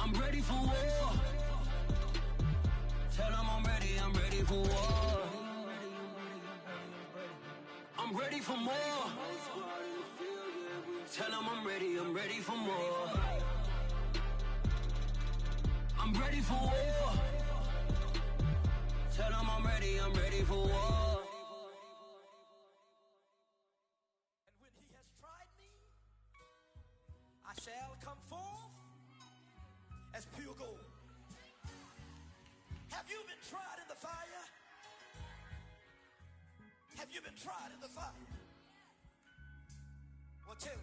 I'm ready for war. Tell them I'm ready for war. I'm ready for more. Tell them I'm ready for more. I'm ready for war. Tell them I'm ready for war. And when he has tried me, I shall come forth as pure gold. Have you been tried in the fire? Have you been tried in the fire? Well, tell me,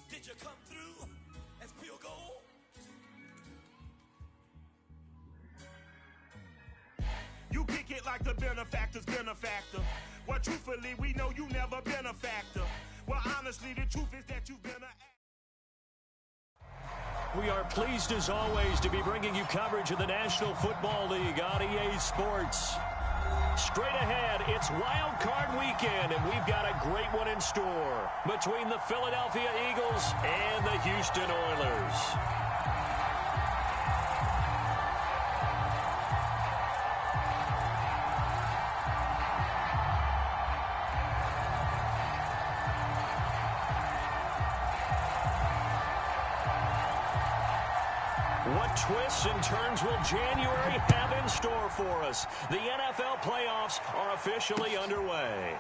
did you come through as pure gold? You kick it like the benefactor's benefactor. Well, truthfully, we know you never been a factor. Well, honestly, the truth is that you've been a... We are pleased, as always, to be bringing you coverage of the National Football League on EA Sports. Straight ahead, it's Wild Card Weekend, and we've got a great one in store between the Philadelphia Eagles and the Houston Oilers. What twists and turns will January have in store for us? The NFL playoffs are officially underway.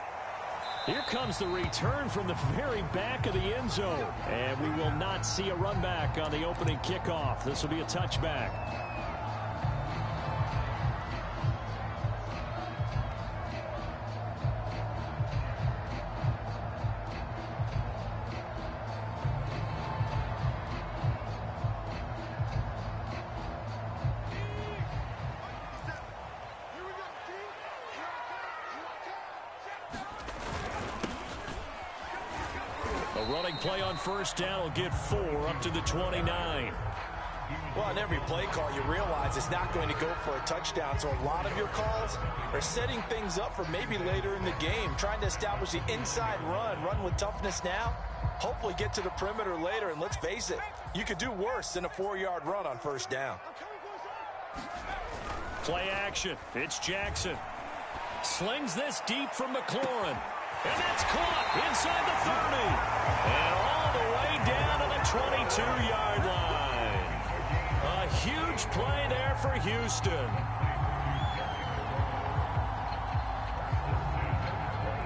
Here comes the return from the very back of the end zone. And we will not see a run back on the opening kickoff. This will be a touchback. A running play on first down will get 4 up to the 29. Well, on every play call, you realize it's not going to go for a touchdown, so a lot of your calls are setting things up for maybe later in the game, trying to establish the inside run with toughness now, hopefully get to the perimeter later, and let's face it, you could do worse than a 4-yard run on first down. Play action. It's Jackson. Slings this deep from McLaurin. And that's caught inside the 30. And all the way down to the 22-yard line. A huge play there for Houston.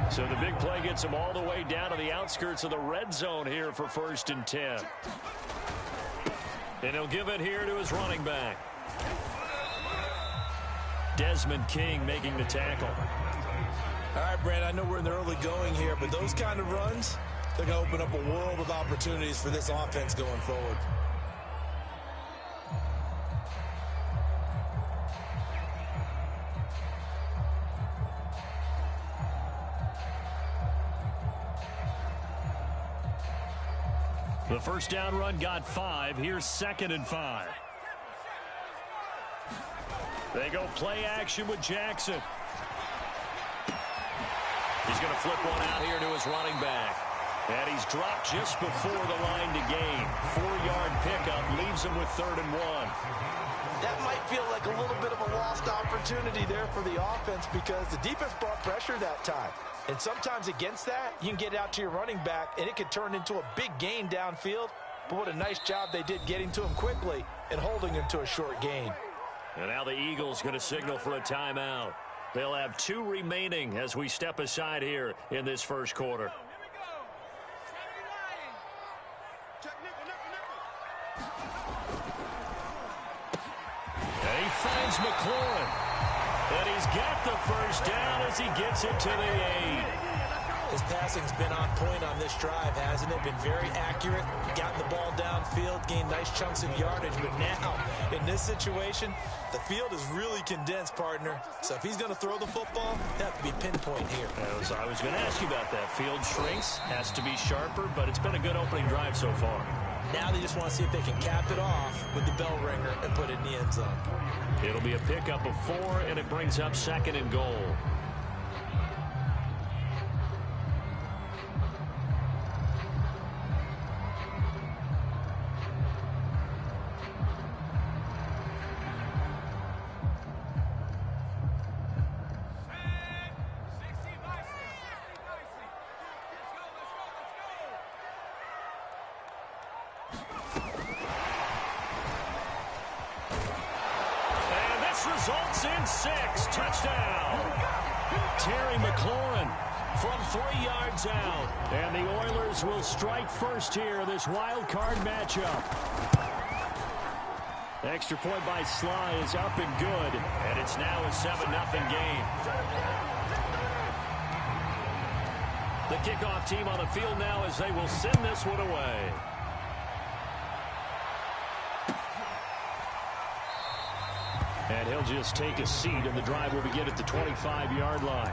So the big play gets him all the way down to the outskirts of the red zone here for 1st and 10. And he'll give it here to his running back. Desmond King making the tackle. All right, Brand, I know we're in the early going here, but those kind of runs, they're going to open up a world of opportunities for this offense going forward. The first down run got 5. Here's 2nd and 5. They go play action with Jackson. He's going to flip one out here to his running back. And he's dropped just before the line to gain. 4-yard pickup leaves him with 3rd and 1. That might feel like a little bit of a lost opportunity there for the offense because the defense brought pressure that time. And sometimes against that, you can get out to your running back, and it could turn into a big gain downfield. But what a nice job they did getting to him quickly and holding him to a short gain. And now the Eagles going to signal for a timeout. They'll have 2 remaining as we step aside here in this first quarter. And he finds McLaurin. And he's got the first down as he gets it to the 8. His passing's been on point on this drive, hasn't it? Been very accurate, gotten the ball downfield, gained nice chunks of yardage. But now, in this situation, the field is really condensed, partner. So if he's going to throw the football, it has to be pinpoint here. I was going to ask you about that. Field shrinks, has to be sharper, but it's been a good opening drive so far. Now they just want to see if they can cap it off with the bell ringer and put it in the end zone. It'll be a pickup of 4, and it brings up 2nd and goal. This results in 6. Touchdown. Terry McLaurin from 3 yards out. And the Oilers will strike first here, this wild card matchup. Extra point by Sly is up and good. And it's now a 7-0 game. The kickoff team on the field now as they will send this one away. And he'll just take a seat, and the drive will begin at the 25-yard line.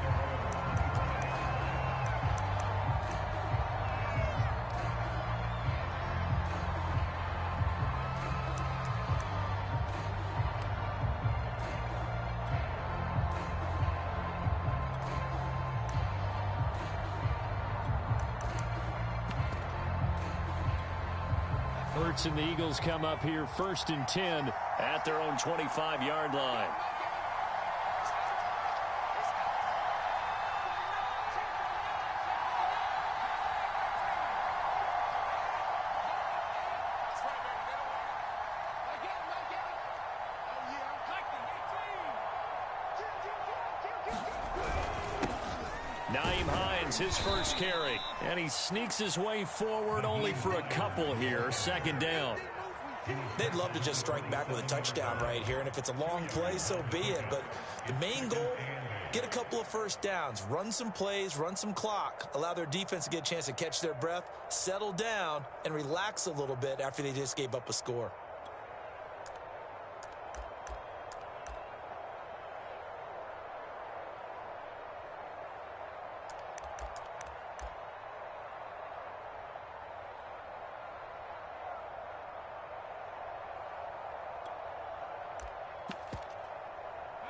Hurts and the Eagles come up here 1st and 10 at their own 25-yard line. His first carry, and he sneaks his way forward only for a couple here. 2nd down. They'd love to just strike back with a touchdown right here, and if it's a long play, so be it. But the main goal, get a couple of first downs, run some plays, run some clock, allow their defense to get a chance to catch their breath, settle down, and relax a little bit after they just gave up a score.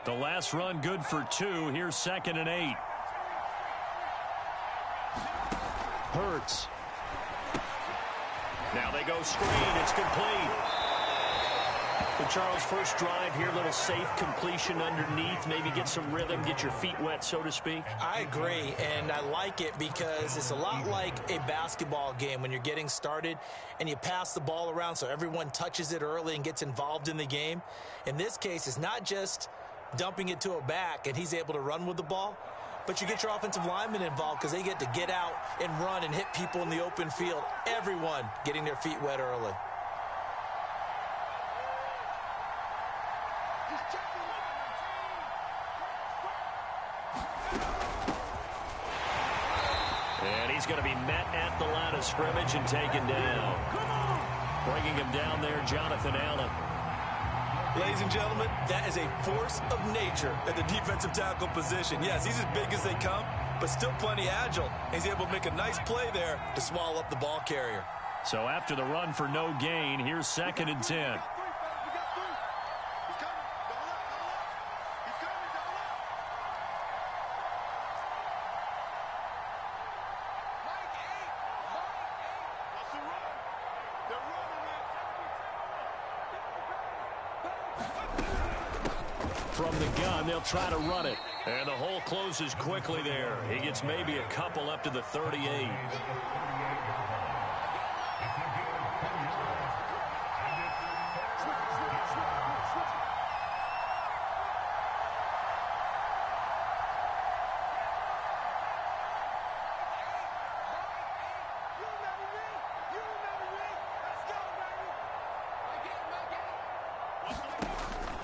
The last run good for 2. Here's 2nd and 8. Hurts. Now they go screen. It's complete. So Charles, first drive here, little safe completion underneath. Maybe get some rhythm, get your feet wet, so to speak. I agree, and I like it because it's a lot like a basketball game when you're getting started and you pass the ball around so everyone touches it early and gets involved in the game. In this case, it's not just dumping it to a back and he's able to run with the ball, but you get your offensive linemen involved because they get to get out and run and hit people in the open field. Everyone getting their feet wet early. And he's going to be met at the line of scrimmage and taken down. Bringing him down there, Jonathan Allen. Ladies and gentlemen, that is a force of nature at the defensive tackle position. Yes, he's as big as they come, but still plenty agile. He's able to make a nice play there to swallow up the ball carrier. So after the run for no gain, here's 2nd and 10. From the gun, they'll try to run it. And the hole closes quickly there. He gets maybe a couple up to the 38.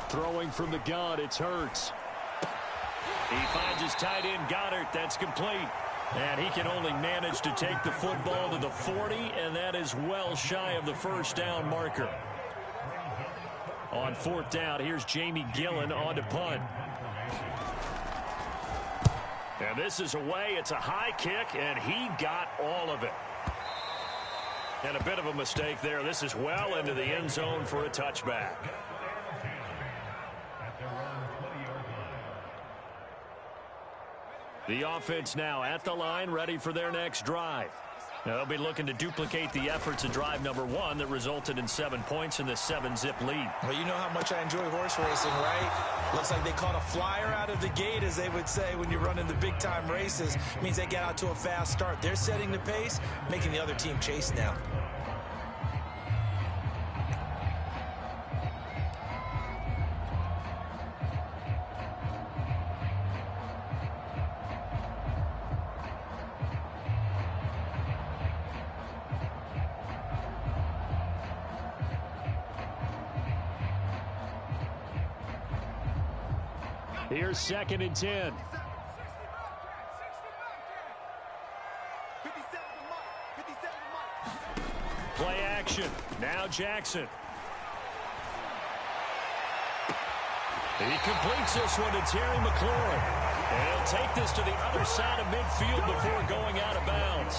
Throwing from the gun, it's Hurts. He finds his tight end, Goddard. That's complete. And he can only manage to take the football to the 40, and that is well shy of the first down marker. On 4th down, here's Jamie Gillen on to punt. And this is away. It's a high kick, and he got all of it. And a bit of a mistake there. This is well into the end zone for a touchback. The offense now at the line, ready for their next drive. Now they'll be looking to duplicate the efforts of drive number 1 that resulted in 7 points in the 7-zip lead. Well, you know how much I enjoy horse racing, right? Looks like they caught a flyer out of the gate, as they would say when you're running the big-time races. It means they get out to a fast start. They're setting the pace, making the other team chase now. Here's 2nd and 10. Play action. Now Jackson. He completes this one to Terry McLaurin. And he'll take this to the other side of midfield before going out of bounds.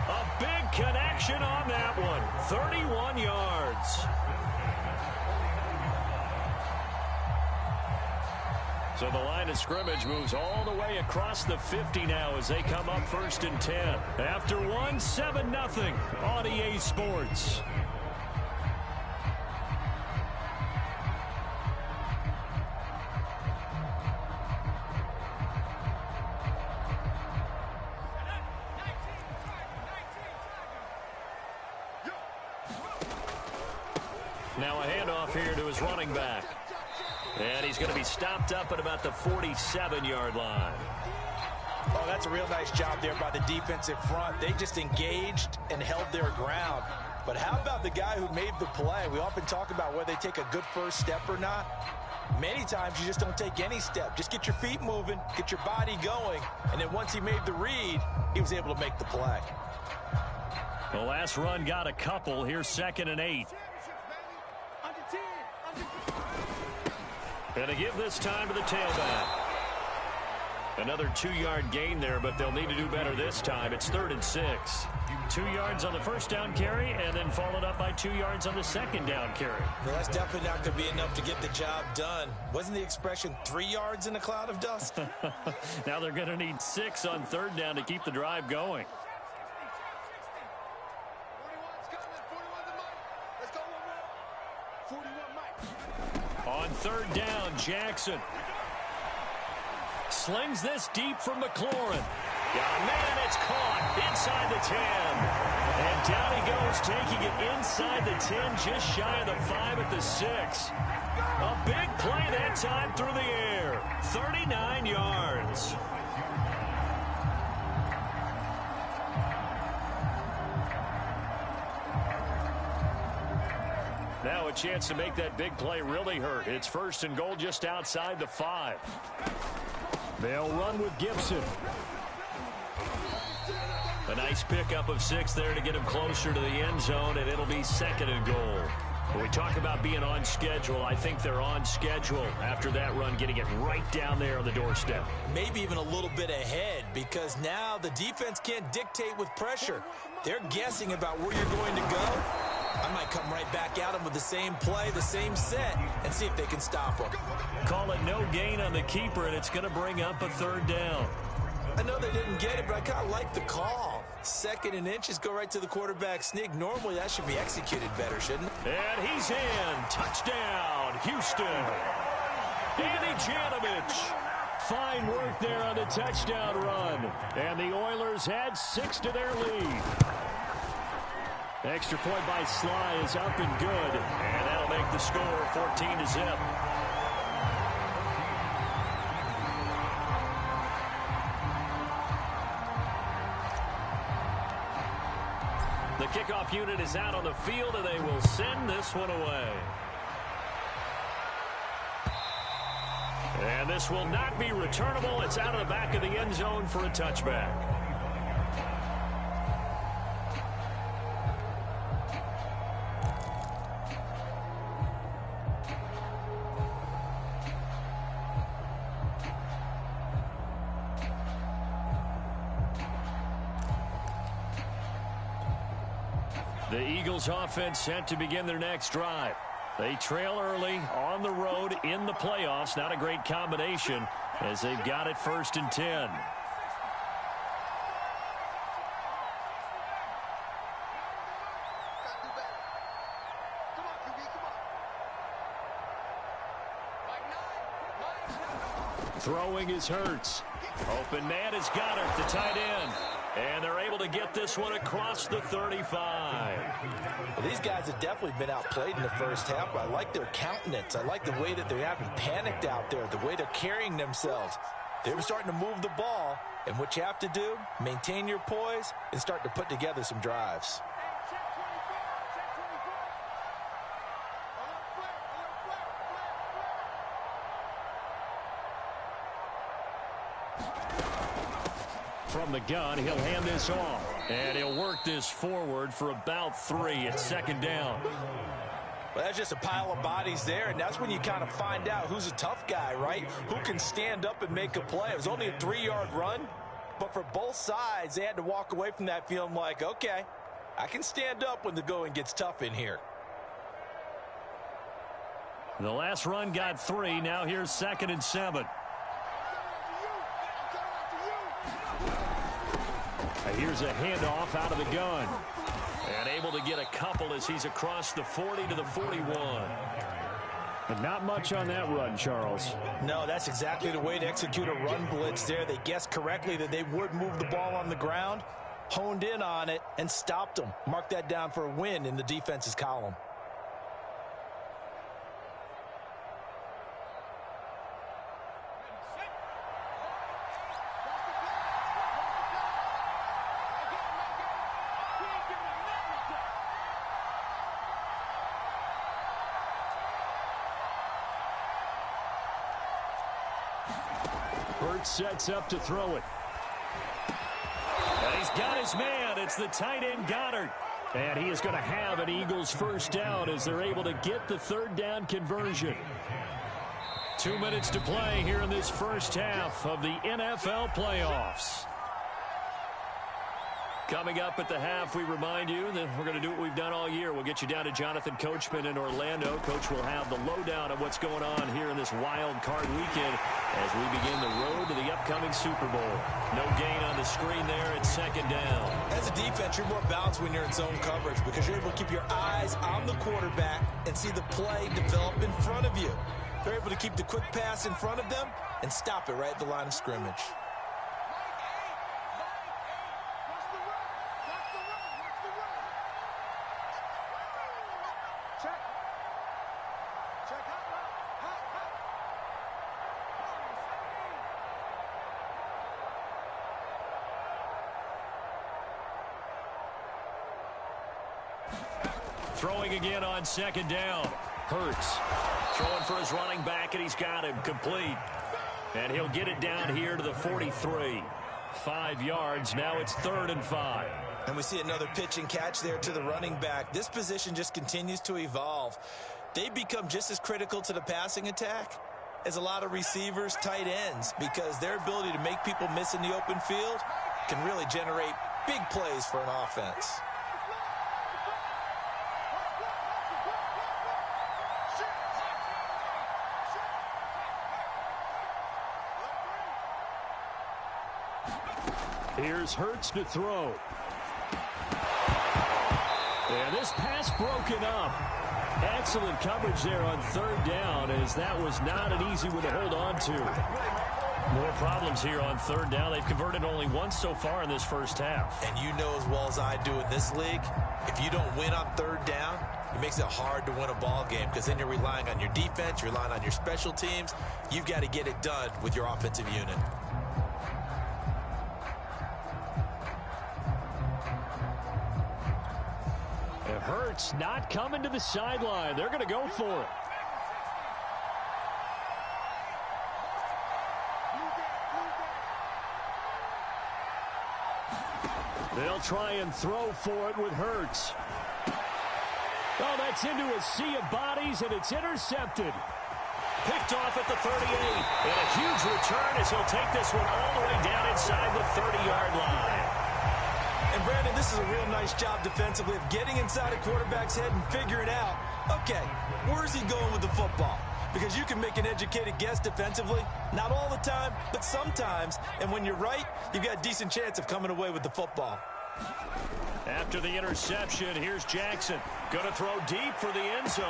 A big connection on that one. 31 yards. So the line of scrimmage moves all the way across the 50 now as they come up 1st and 10. After one, 7-0 on EA Sports. Now a handoff here to his running back. And he's going to be stopped up at about the 47-yard line. Oh, that's a real nice job there by the defensive front. They just engaged and held their ground. But how about the guy who made the play? We often talk about whether they take a good first step or not. Many times you just don't take any step. Just get your feet moving, get your body going. And then once he made the read, he was able to make the play. The last run got a couple. Here's 2nd and 8. And to give this time to the tailback. Another 2-yard gain there, but they'll need to do better this time. It's 3rd and 6. 2 yards on the first down carry, and then followed up by 2 yards on the second down carry. Well, that's definitely not going to be enough to get the job done. Wasn't the expression 3 yards in a cloud of dust? Now they're going to need 6 on 3rd down to keep the drive going. On 3rd down, Jackson slings this deep from McLaurin. Yeah, man, it's caught inside the 10. And down he goes, taking it inside the 10, just shy of the 5 at the 6. A big play that time through the air. 39 yards. Now a chance to make that big play really hurt. It's 1st and goal just outside the 5. They'll run with Gibson. A nice pickup of 6 there to get him closer to the end zone, and it'll be 2nd and goal. When we talk about being on schedule, I think they're on schedule after that run, getting it right down there on the doorstep. Maybe even a little bit ahead, because now the defense can't dictate with pressure. They're guessing about where you're going to go. I might come right back at them with the same play, the same set, and see if they can stop them. Call it no gain on the keeper, and it's going to bring up a 3rd down. I know they didn't get it, but I kind of like the call. 2nd and inches, go right to the quarterback sneak. Normally, that should be executed better, shouldn't it? And he's in. Touchdown, Houston. Andy Janovich. Fine work there on the touchdown run. And the Oilers add 6 to their lead. Extra point by Sly is up and good. And that'll make the score 14-0. The kickoff unit is out on the field, and they will send this one away. And this will not be returnable. It's out of the back of the end zone for a touchback. The Eagles offense set to begin their next drive. They trail early on the road in the playoffs. Not a great combination as they've got it 1st and 10. Throwing is Hurts. Open man is Goddard, the tight end. And they're able to get this one across the 35. Well, these guys have definitely been outplayed in the first half, but I like their countenance. I like the way that they're having panicked out there, the way they're carrying themselves. They were starting to move the ball, and what you have to do, maintain your poise and start to put together some drives. From the gun, he'll hand this off. And he'll work this forward for about 3. It's second down. Well, that's just a pile of bodies there, and that's when you kind of find out who's a tough guy, right? Who can stand up and make a play. It was only a 3-yard run, but for both sides, they had to walk away from that feeling like, okay, I can stand up when the going gets tough in here. The last run got 3. Now here's 2nd and 7. Here's a handoff out of the gun. And able to get a couple as he's across the 40 to the 41. But not much on that run, Charles. No, that's exactly the way to execute a run blitz there. They guessed correctly that they would move the ball on the ground, honed in on it, and stopped them. Mark that down for a win in the defense's column. Sets up to throw it. And he's got his man. It's the tight end Goddard. And he is going to have an Eagles first down as they're able to get the 3rd down conversion. 2 minutes to play here in this first half of the NFL playoffs. Coming up at the half, we remind you that we're going to do what we've done all year. We'll get you down to Jonathan Coachman in Orlando. Coach will have the lowdown of what's going on here in this wild card weekend as we begin the road to the upcoming Super Bowl. No gain on the screen there. It's 2nd down. As a defense, you're more balanced when you're in zone coverage because you're able to keep your eyes on the quarterback and see the play develop in front of you. They're able to keep the quick pass in front of them and stop it right at the line of scrimmage. Throwing again on 2nd down. Hurts throwing for his running back, and he's got him complete. And he'll get it down here to the 43. 5 yards. Now it's 3rd and 5. And we see another pitch and catch there to the running back. This position just continues to evolve. They become just as critical to the passing attack as a lot of receivers, tight ends, because their ability to make people miss in the open field can really generate big plays for an offense. Here's Hurts to throw. And this pass broken up. Excellent coverage there on 3rd down, as that was not an easy one to hold on to. More problems here on 3rd down. They've converted only once so far in this first half. And you know as well as I do in this league, if you don't win on 3rd down, it makes it hard to win a ball game because then you're relying on your defense, you're relying on your special teams. You've got to get it done with your offensive unit. Hurts not coming to the sideline. They're going to go for it. They'll try and throw for it with Hurts. Oh, that's into a sea of bodies, and it's intercepted. Picked off at the 38. And a huge return as he'll take this one all the way down inside the 30-yard line. And Brandon, this is a real nice job defensively of getting inside a quarterback's head and figuring out, okay, where's he going with the football? Because you can make an educated guess defensively, not all the time, but sometimes. And when you're right, you've got a decent chance of coming away with the football. After the interception, here's Jackson. Going to throw deep for the end zone.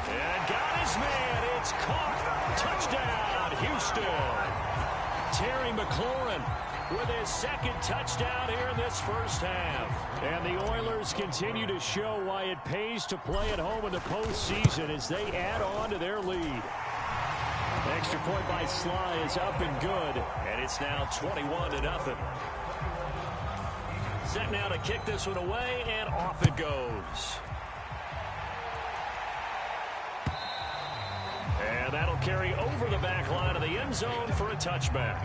And got his man. It's caught. Touchdown, Houston. Terry McLaurin with his 2nd touchdown here in this first half. And the Oilers continue to show why it pays to play at home in the postseason as they add on to their lead. Extra point by Sly is up and good, and it's now 21-0. Set now to kick this one away, and off it goes. And that'll carry over the back line of the end zone for a touchback.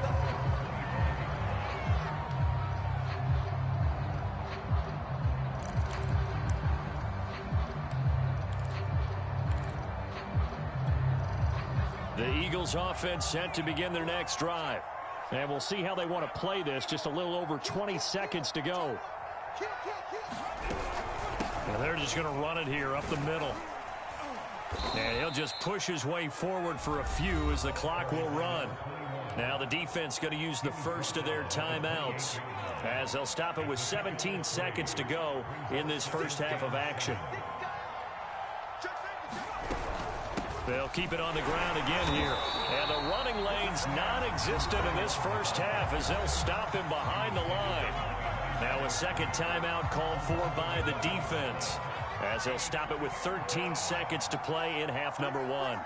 The Eagles offense set to begin their next drive. And we'll see how they want to play this. Just a little over 20 seconds to go. And they're just going to run it here up the middle. And he'll just push his way forward for a few as the clock will run. Now the defense going to use the first of their timeouts as they'll stop it with 17 seconds to go in this first half of action. They'll keep it on the ground again here. And the running lane's non-existent in this first half as they'll stop him behind the line. Now a second timeout called for by the defense as they'll stop it with 13 seconds to play in half number one.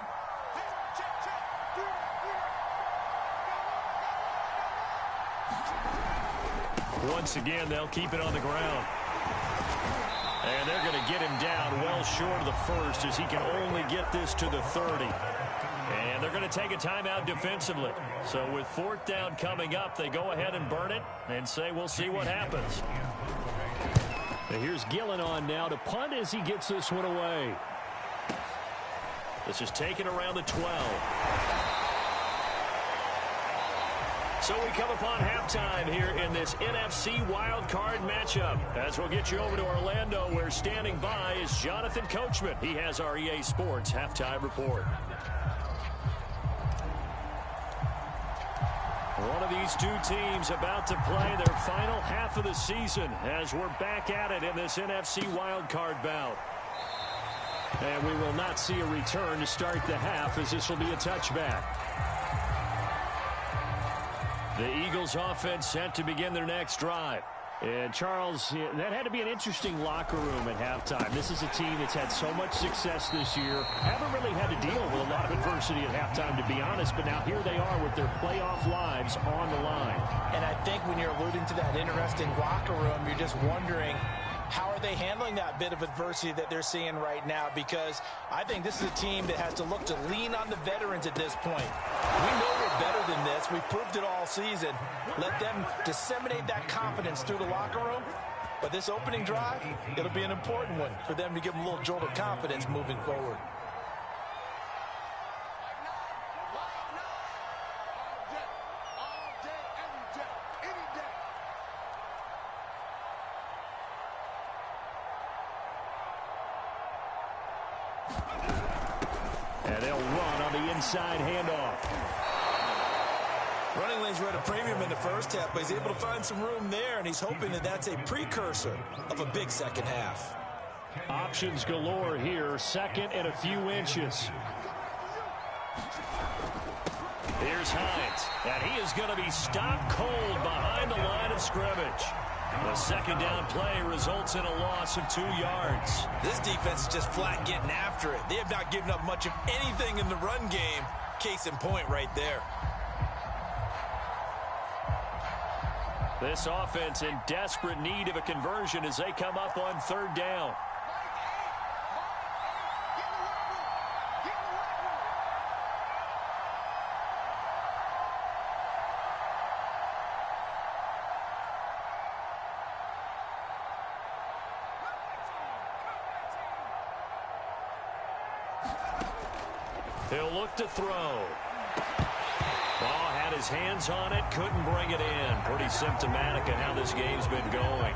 Once again, they'll keep it on the ground. And they're going to get him down well short of the first as he can only get this to the 30. And they're going to take a timeout defensively. So with fourth down coming up, they go ahead and burn it and say we'll see what happens. And here's Gillen on now to punt as he gets this one away. This is taken around the 12. So we come upon halftime here in this NFC wildcard matchup. As we'll get you over to Orlando, where standing by is Jonathan Coachman. He has our EA Sports halftime report. One of these two teams about to play their final half of the season as we're back at it in this NFC wildcard bout. And we will not see a return to start the half as this will be a touchback. The Eagles offense set to begin their next drive. And Charles, that had to be an interesting locker room at halftime. This is a team that's had so much success this year. Haven't really had to deal with a lot of adversity at halftime, to be honest. But now here they are with their playoff lives on the line. And I think when you're alluding to that interesting locker room, you're just wondering, how are they handling that bit of adversity that they're seeing right now? Because I think this is a team that has to look to lean on the veterans at this point. We know we're better than this. We've proved it all season. Let them disseminate that confidence through the locker room. But this opening drive, it'll be an important one for them to give them a little jolt of confidence moving forward. And they'll run on the inside handoff. Running lanes were at a premium in the first half, but he's able to find some room there, and he's hoping that that's a precursor of a big second half. Options galore here, second and a few inches. Here's Hines, and he is going to be stopped cold behind the line of scrimmage. The second down play results in a loss of 2 yards. This defense is just flat getting after it. They have not given up much of anything in the run game. Case in point right there. This offense in desperate need of a conversion as they come up on third down. He'll look to throw. Oh, had his hands on it, couldn't bring it in. Pretty symptomatic of how this game's been going.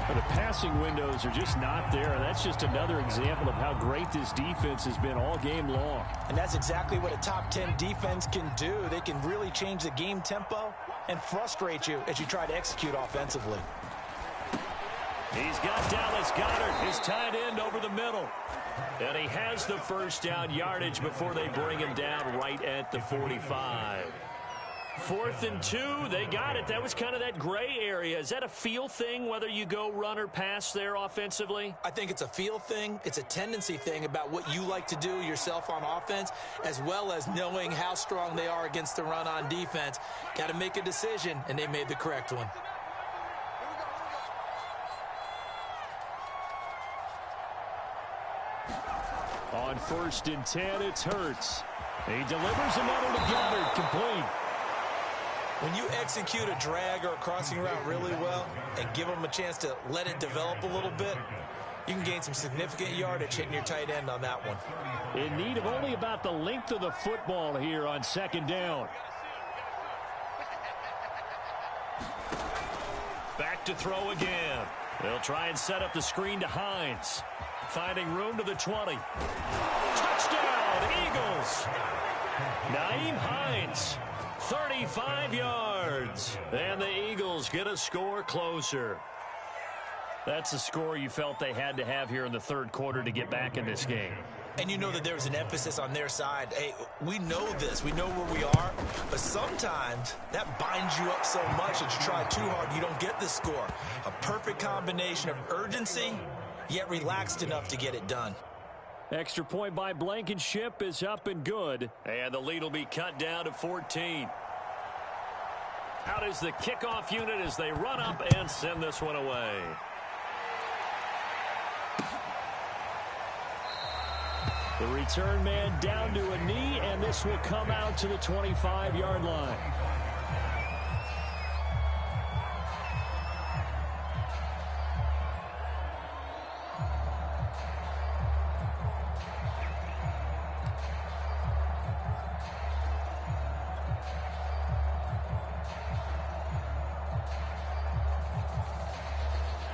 Well, the passing windows are just not there, and that's just another example of how great this defense has been all game long. And that's exactly what a top 10 defense can do. They can really change the game tempo and frustrate you as you try to execute offensively. He's got Dallas Goedert, his tight end, over the middle. And he has the first down yardage before they bring him down right at the 45. 4th and 2, they got it. That was kind of that gray area. Is that a feel thing, whether you go run or pass there offensively? I think it's a feel thing. It's a tendency thing about what you like to do yourself on offense, as well as knowing how strong they are against the run on defense. Got to make a decision, and they made the correct one. On 1st and 10, it's Hurts. He delivers another to Goddard, complete. When you execute a drag or a crossing route really well and give them a chance to let it develop a little bit, You can gain some significant yardage hitting your tight end on that one. In need of only about the length of the football here on second down. Back to throw again. They'll try and set up the screen to Hines. Finding room to the 20. Touchdown, Eagles! Nyheim Hines, 35 yards. And the Eagles get a score closer. That's a score you felt they had to have here in the third quarter to get back in this game. And you know that there's an emphasis on their side. Hey, we know this. We know where we are. But sometimes that binds you up so much that you try too hard, you don't get the score. A perfect combination of urgency, yet relaxed enough to get it done. Extra point by Blankenship is up and good. And the lead will be cut down to 14. Out is the kickoff unit as they run up and send this one away. The return man down to a knee, and this will come out to the 25-yard line.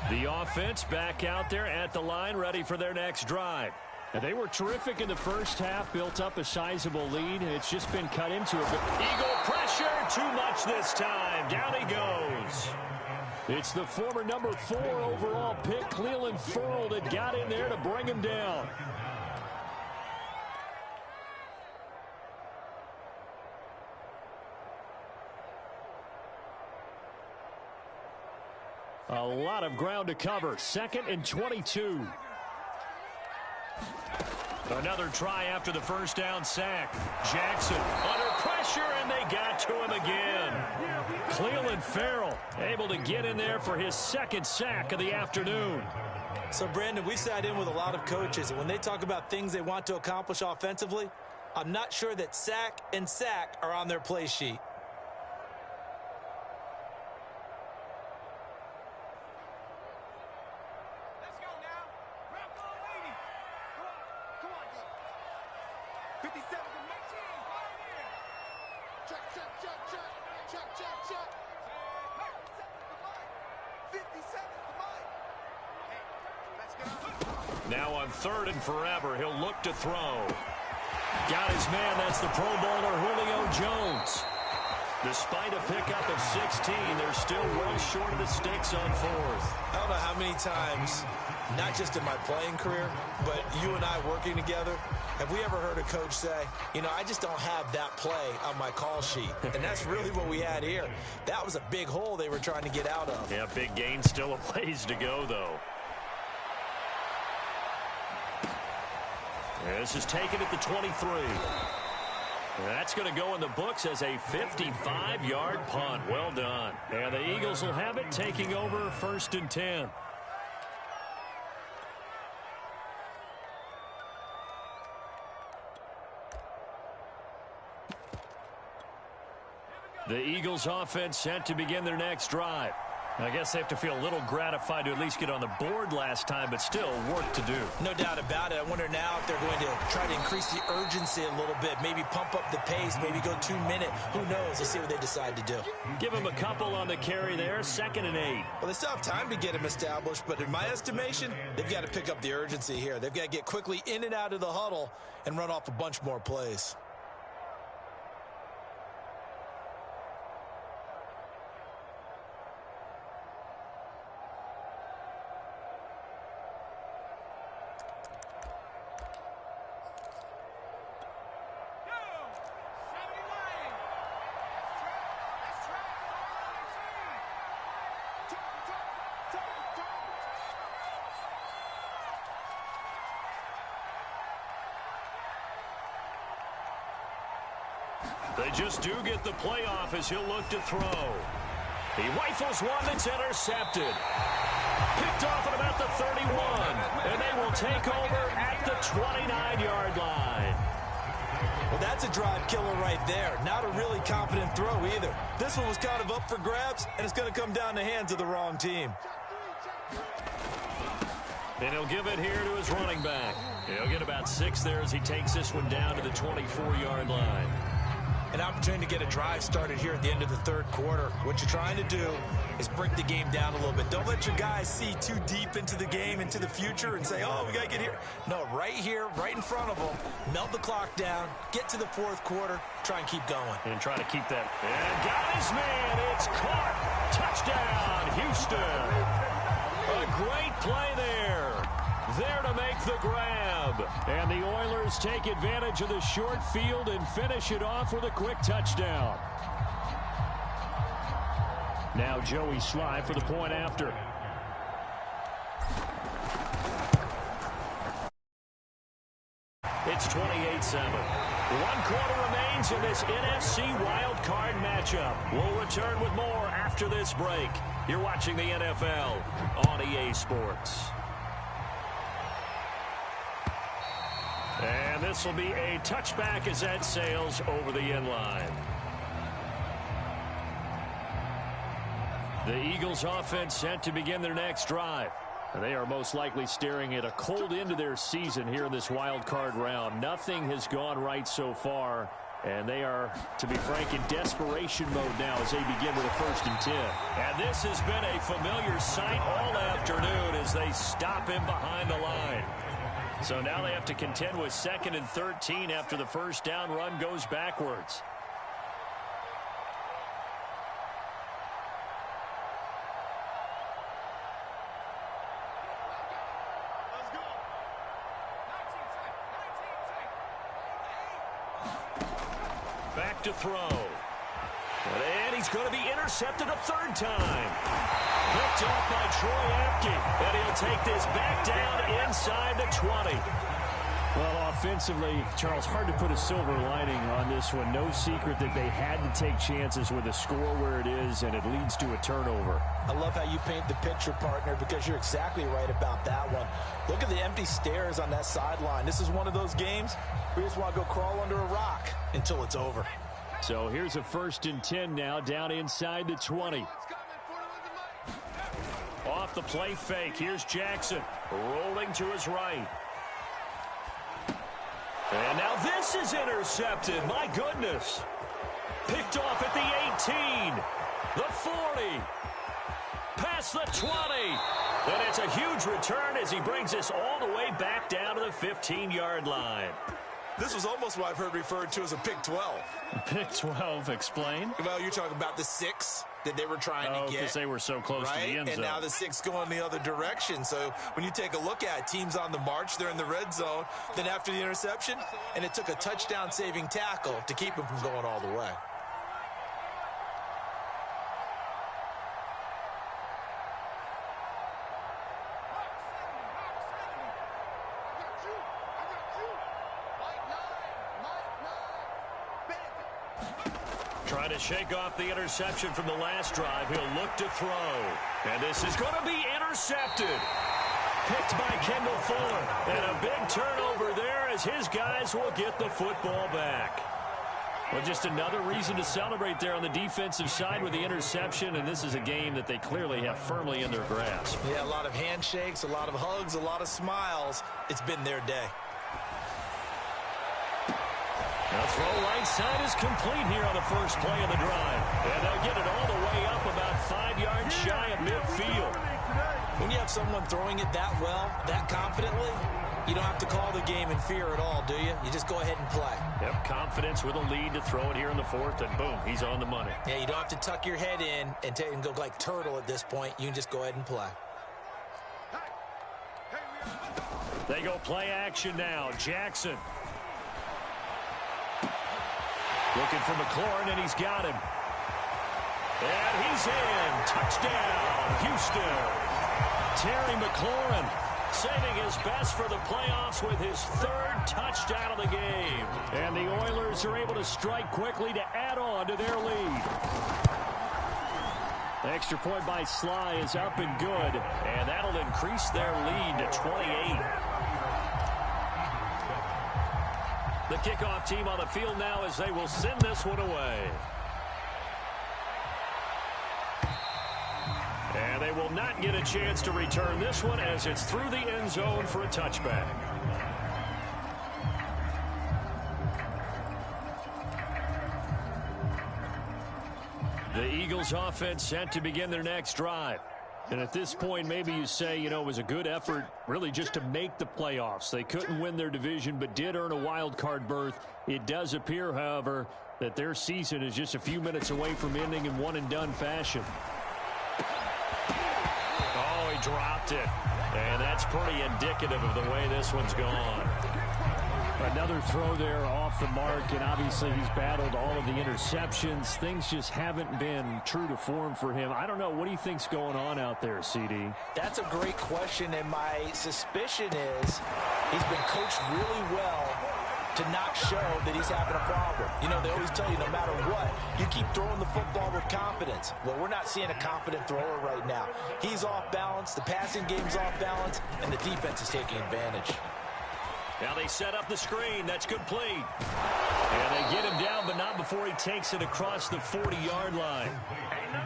The offense back out there at the line, ready for their next drive. And they were terrific in the first half, built up a sizable lead, and it's just been cut into a bit. Eagle pressure, too much this time. Down he goes. It's the former number 4 overall pick, Cleveland Ferrell, that got in there to bring him down. A lot of ground to cover. 2nd and 22. Another try after the first down sack. Jackson under pressure, and they got to him again. Cleveland Ferrell able to get in there for his 2nd sack of the afternoon. So, Brandon, we sat in with a lot of coaches, and when they talk about things they want to accomplish offensively, I'm not sure that sack and sack are on their play sheet. Now on 3rd and forever, he'll look to throw. Got his man, that's the Pro Bowler Julio Jones. Despite a pickup of 16, they're still well short of the sticks on 4th. I don't know how many times, not just in my playing career, but you and I working together, have we ever heard a coach say, you know, I just don't have that play on my call sheet. And that's really what we had here. That was a big hole they were trying to get out of. Yeah, big gain, still a ways to go, though. This is taken at the 23. That's going to go in the books as a 55-yard punt. Well done. And the Eagles will have it, taking over 1st and 10. The Eagles offense set to begin their next drive. I guess they have to feel a little gratified to at least get on the board last time, but still work to do. No doubt about it. I wonder now if they're going to try to increase the urgency a little bit, maybe pump up the pace, maybe go 2-minute. Who knows? Let's see what they decide to do. Give them a couple on the carry there, 2nd and 8. Well, they still have time to get him established, but in my estimation, they've got to pick up the urgency here. They've got to get quickly in and out of the huddle and run off a bunch more plays. They just do get the playoff as he'll look to throw. He rifles one that's intercepted. Picked off at about the 31. And they will take over at the 29-yard line. Well, that's a drive killer right there. Not a really confident throw either. This one was kind of up for grabs, and it's going to come down the hands of the wrong team. And he'll give it here to his running back. He'll get about 6 there as he takes this one down to the 24-yard line. An opportunity to get a drive started here at the end of the third quarter. What you're trying to do is break the game down a little bit. Don't let your guys see too deep into the game, into the future, and say, oh, we got to get here. No, right here, right in front of them, melt the clock down, get to the fourth quarter, try and keep going. And try to keep that. And got his man. It's caught. Touchdown, Houston. A great play there. There to make the grab. And the Oilers take advantage of the short field and finish it off with a quick touchdown. Now Joey Sly for the point after. It's 28-7. 1 quarter remains in this NFC Wild Card matchup. We'll return with more after this break. You're watching the NFL on EA Sports. And this will be a touchback as that sails over the end line. The Eagles offense set to begin their next drive. And they are most likely staring at a cold end to their season here in this wild card round. Nothing has gone right so far. And they are, to be frank, in desperation mode now as they begin with a 1st and 10. And this has been a familiar sight all afternoon as they stop him behind the line. So now they have to contend with 2nd and 13 after the first down run goes backwards. Back to throw. And he's going to be intercepted a 3rd time. Picked off by Troy Apke. And he'll take this back down inside the 20. Well, offensively, Charles, hard to put a silver lining on this one. No secret that they had to take chances with a score where it is, and it leads to a turnover. I love how you paint the picture, partner, because you're exactly right about that one. Look at the empty stairs on that sideline. This is one of those games where you just want to go crawl under a rock until it's over. So here's a 1st and 10 now, down inside the 20. Off the play fake. Here's Jackson rolling to his right. And now this is intercepted. My goodness. Picked off at the 18, the 40, past the 20. And it's a huge return as he brings this all the way back down to the 15-yard line. This was almost what I've heard referred to as a pick 12. Pick 12, explain. Well, you're talking about the 6 that they were trying to get. Because they were so close to the end zone. And now the 6 going the other direction. So when you take a look at teams on the march, they're in the red zone. Then after the interception, and it took a touchdown-saving tackle to keep them from going all the way. Trying to shake off the interception from the last drive. He'll look to throw. And this is going to be intercepted. Picked by Kendall Fuller. And a big turnover there as his guys will get the football back. Well, just another reason to celebrate there on the defensive side with the interception. And this is a game that they clearly have firmly in their grasp. Yeah, a lot of handshakes, a lot of hugs, a lot of smiles. It's been their day. The throw right side is complete here on the first play of the drive. And they'll get it all the way up about 5 yards shy of midfield. When you have someone throwing it that well, that confidently, you don't have to call the game in fear at all, do you? You just go ahead and play. Yep, confidence with a lead to throw it here in the 4th, and boom, he's on the money. Yeah, you don't have to tuck your head in and go like turtle at this point. You can just go ahead and play. They go play action now. Jackson. Looking for McLaurin, and he's got him. And he's in. Touchdown, Houston. Terry McLaurin saving his best for the playoffs with his 3rd touchdown of the game. And the Oilers are able to strike quickly to add on to their lead. The extra point by Sly is up and good, and that'll increase their lead to 28. The kickoff team on the field now as they will send this one away. And they will not get a chance to return this one as it's through the end zone for a touchback. The Eagles offense set to begin their next drive. And at this point, maybe you say, you know, it was a good effort really just to make the playoffs. They couldn't win their division but did earn a wild card berth. It does appear, however, that their season is just a few minutes away from ending in one-and-done fashion. Oh, he dropped it. And that's pretty indicative of the way this one's gone. Another throw there off the mark, and obviously he's battled all of the interceptions. Things just haven't been true to form for him. I don't know. What do you think's going on out there, CD? That's a great question, and my suspicion is he's been coached really well to not show that he's having a problem. You know, they always tell you no matter what, you keep throwing the football with confidence. Well, we're not seeing a confident thrower right now. He's off balance, the passing game's off balance, and the defense is taking advantage. Now they set up the screen. That's complete. And they get him down, but not before he takes it across the 40-yard line.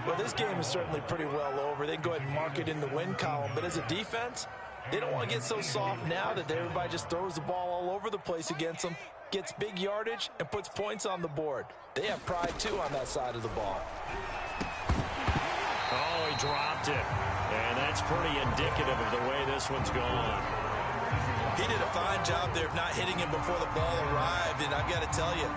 Well, this game is certainly pretty well over. They can go ahead and mark it in the win column. But as a defense, they don't want to get so soft now that everybody just throws the ball all over the place against them, gets big yardage, and puts points on the board. They have pride, too, on that side of the ball. Oh, he dropped it. And that's pretty indicative of the way this one's gone. He did a fine job there of not hitting him before the ball arrived, and I've got to tell you,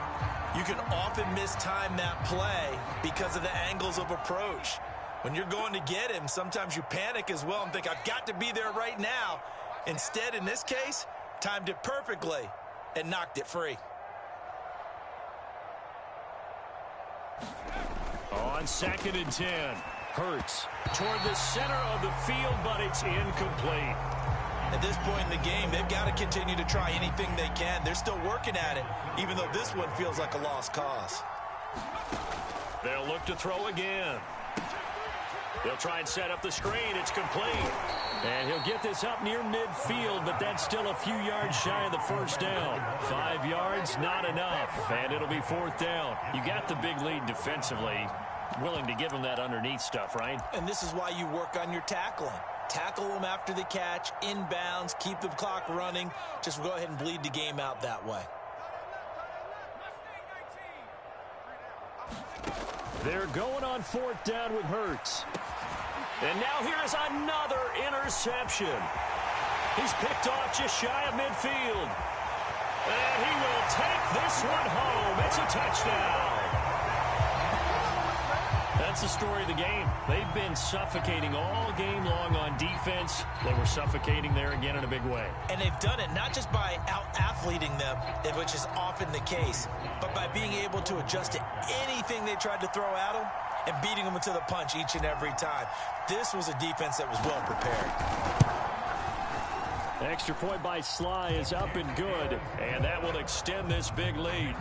you can often mistime that play because of the angles of approach. When you're going to get him, sometimes you panic as well and think, I've got to be there right now. Instead, in this case, timed it perfectly and knocked it free. On 2nd and 10, Hurts toward the center of the field, but it's incomplete. At this point in the game, they've got to continue to try anything they can. They're still working at it, even though this one feels like a lost cause. They'll look to throw again. They'll try and set up the screen. It's complete. And he'll get this up near midfield, but that's still a few yards shy of the first down. 5 yards, not enough. And it'll be 4th down. You got the big lead defensively. Willing to give them that underneath stuff, right? And this is why you work on your tackling. Tackle them after the catch, inbounds, keep the clock running. Just go ahead and bleed the game out that way. They're going on 4th down with Hurts. And now here's another interception. He's picked off just shy of midfield. And he will take this one home. It's a touchdown. That's the story of the game. They've been suffocating all game long on defense. They were suffocating there again in a big way. And they've done it not just by out-athleting them, which is often the case, but by being able to adjust to anything they tried to throw at them and beating them into the punch each and every time. This was a defense that was well prepared. The extra point by Sly is up and good, and that will extend this big lead.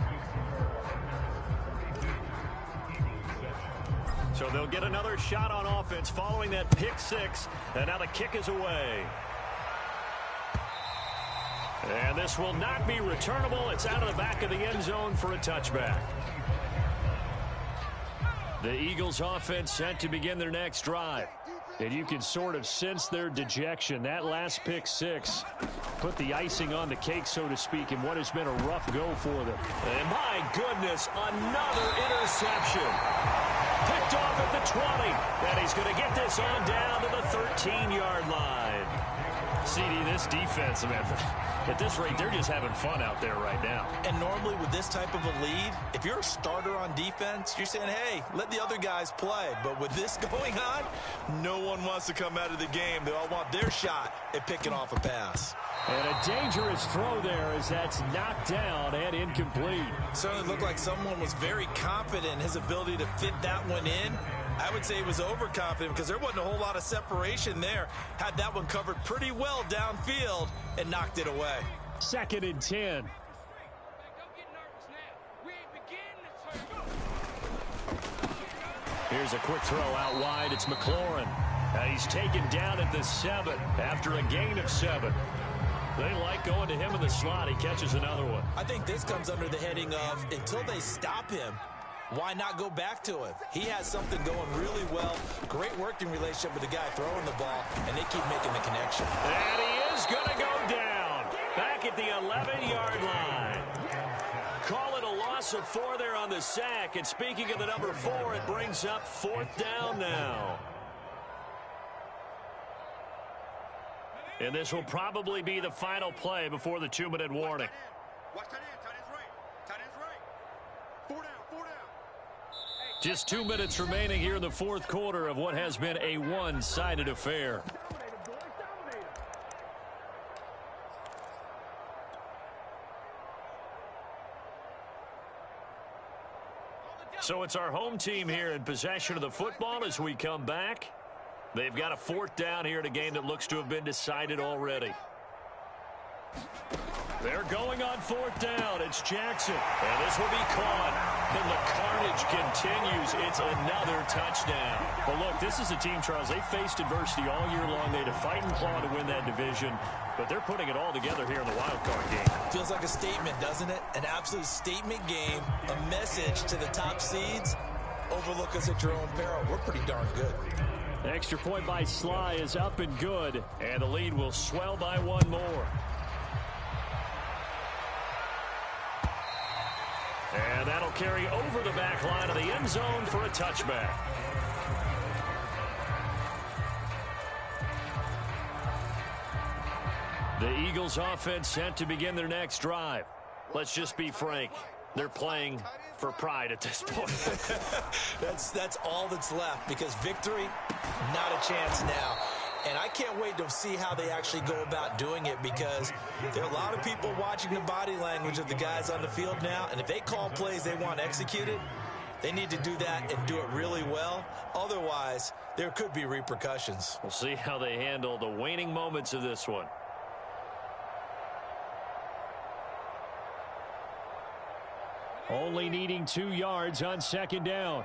So they'll get another shot on offense following that pick six, and now the kick is away. And this will not be returnable. It's out of the back of the end zone for a touchback. The Eagles offense set to begin their next drive. And you can sort of sense their dejection. That last pick six put the icing on the cake, so to speak, in what has been a rough go for them. And my goodness, another interception. Picked off at the 20. And he's going to get this on down to the 13-yard line. CD, this defense, man, at this rate, they're just having fun out there right now. And normally with this type of a lead, if you're a starter on defense, you're saying, hey, let the other guys play. But with this going on, no one wants to come out of the game. They all want their shot at picking off a pass. And a dangerous throw there as that's knocked down and incomplete. Certainly looked like someone was very confident in his ability to fit that one in. I would say he was overconfident because there wasn't a whole lot of separation there. Had that one covered pretty well downfield and knocked it away. 2nd and 10. Here's a quick throw out wide. It's McLaurin. He's taken down at the 7 after a gain of 7. They like going to him in the slot. He catches another one. I think this comes under the heading of until they stop him, why not go back to him? He has something going really well. Great working relationship with the guy throwing the ball, and they keep making the connection. And he is going to go down. Back at the 11-yard line. Call it a loss of 4 there on the sack. And speaking of the number 4, it brings up 4th down now. And this will probably be the final play before the 2-minute warning. Watch tight end. Tight end's right. Tight end's right. 4 down. 4 down. Just 2 minutes remaining here in the 4th quarter of what has been a one-sided affair. So it's our home team here in possession of the football as we come back. They've got a 4th down here in a game that looks to have been decided already. They're going on 4th down. It's Jackson. And this will be caught. And the carnage continues. It's another touchdown. But look, this is a team, Charles, they faced adversity all year long. They had to fight and claw to win that division. But they're putting it all together here in the wild card game. Feels like a statement, doesn't it? An absolute statement game. A message to the top seeds. Overlook us at your own peril. We're pretty darn good. Extra point by Sly is up and good. And the lead will swell by 1 more. And that'll carry over the back line of the end zone for a touchback. The Eagles offense set to begin their next drive. Let's just be frank. They're playing for pride at this point. That's all that's left, because victory, not a chance now. And I can't wait to see how they actually go about doing it, because there are a lot of people watching the body language of the guys on the field now, and if they call plays they want executed, they need to do that and do it really well. Otherwise, there could be repercussions. We'll see how they handle the waning moments of this one. Only needing 2 yards on 2nd down.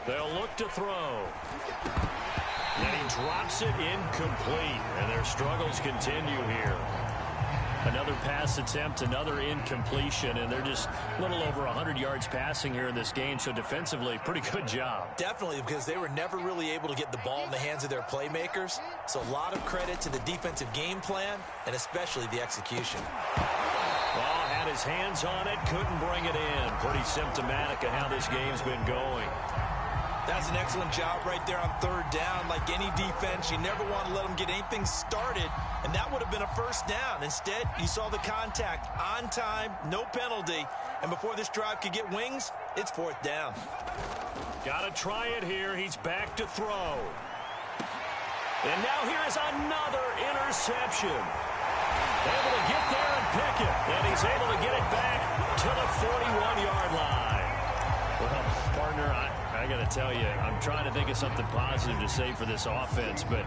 They'll look to throw. And he drops it incomplete. And their struggles continue here. Another pass attempt, another incompletion, and they're just a little over 100 yards passing here in this game. So defensively, pretty good job. Definitely, because they were never really able to get the ball in the hands of their playmakers. So a lot of credit to the defensive game plan, and especially the execution. Well, had his hands on it, couldn't bring it in. Pretty symptomatic of how this game's been going. That's an excellent job right there on 3rd down. Like any defense, you never want to let them get anything started, and that would have been a 1st down. Instead, you saw the contact on time, no penalty, and before this drive could get wings, it's 4th down. Got to try it here. He's back to throw. And now here's another interception. Able to get there and pick it, and he's able to get it back to the 41-yard line. Well, partner, I got to tell you, I'm trying to think of something positive to say for this offense, but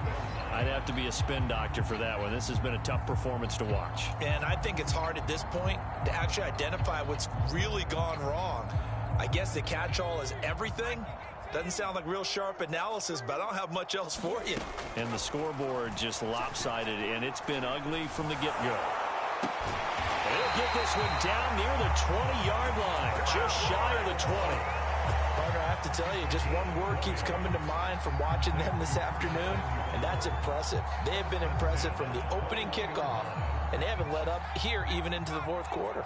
I'd have to be a spin doctor for that one. This has been a tough performance to watch. And I think it's hard at this point to actually identify what's really gone wrong. I guess the catch-all is everything. Doesn't sound like real sharp analysis, but I don't have much else for you. And the scoreboard just lopsided, and it's been ugly from the get-go. They'll get this one down near the 20-yard line, just shy of the 20. Partner, I have to tell you, just one word keeps coming to mind from watching them this afternoon, and that's impressive. They have been impressive from the opening kickoff, and they haven't let up here even into the 4th quarter.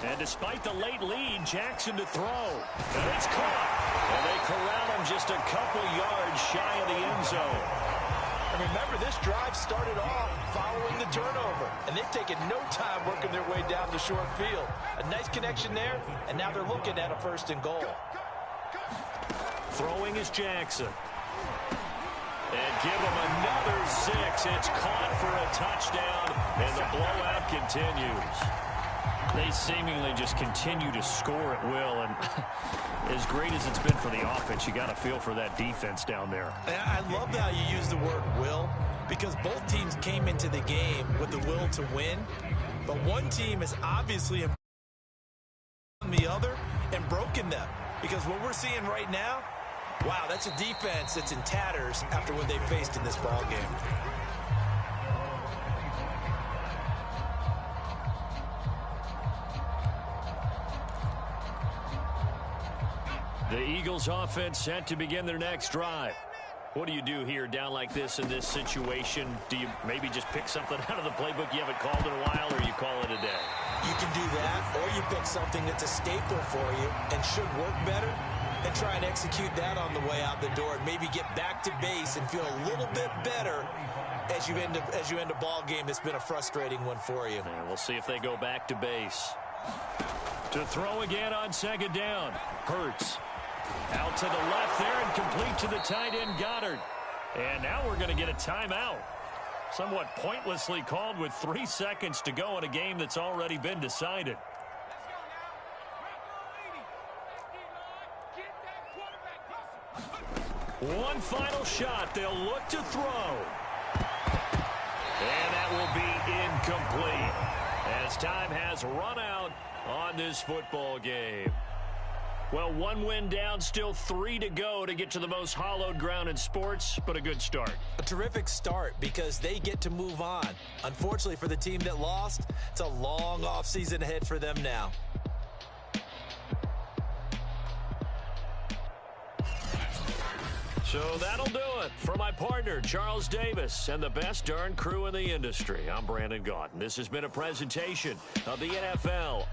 And despite the late lead, Jackson to throw. And it's caught. And they corral him just a couple yards shy of the end zone. And remember, this drive started off following the turnover, and they've taken no time working their way down the short field. A nice connection there, and now they're looking at a 1st and goal. Throwing is Jackson. And give him another 6. It's caught for a touchdown, and the blowout continues. They seemingly just continue to score at will, and as great as it's been for the offense, you got to feel for that defense down there. I love how you use the word will, because both teams came into the game with the will to win, but one team has obviously improved the other and broken them, because what we're seeing right now, wow, that's a defense that's in tatters after what they faced in this ball game. The Eagles offense set to begin their next drive. What do you do here down like this in this situation? Do you maybe just pick something out of the playbook you haven't called in a while, or you call it a day? You can do that, or you pick something that's a staple for you and should work better and try and execute that on the way out the door and maybe get back to base and feel a little bit better as you end a ball game that's been a frustrating one for you. And we'll see if they go back to base. To throw again on second down. Hurts. Out to the left there and complete to the tight end Goddard. And now we're going to get a timeout. Somewhat pointlessly called with 3 seconds to go in a game that's already been decided. One final shot. They'll look to throw. And that will be incomplete as time has run out on this football game. Well, one win down, still 3 to go to get to the most hallowed ground in sports, but a good start. A terrific start because they get to move on. Unfortunately for the team that lost, it's a long offseason ahead for them now. So that'll do it for my partner, Charles Davis, and the best darn crew in the industry. I'm Brandon Gaudin. This has been a presentation of the NFL.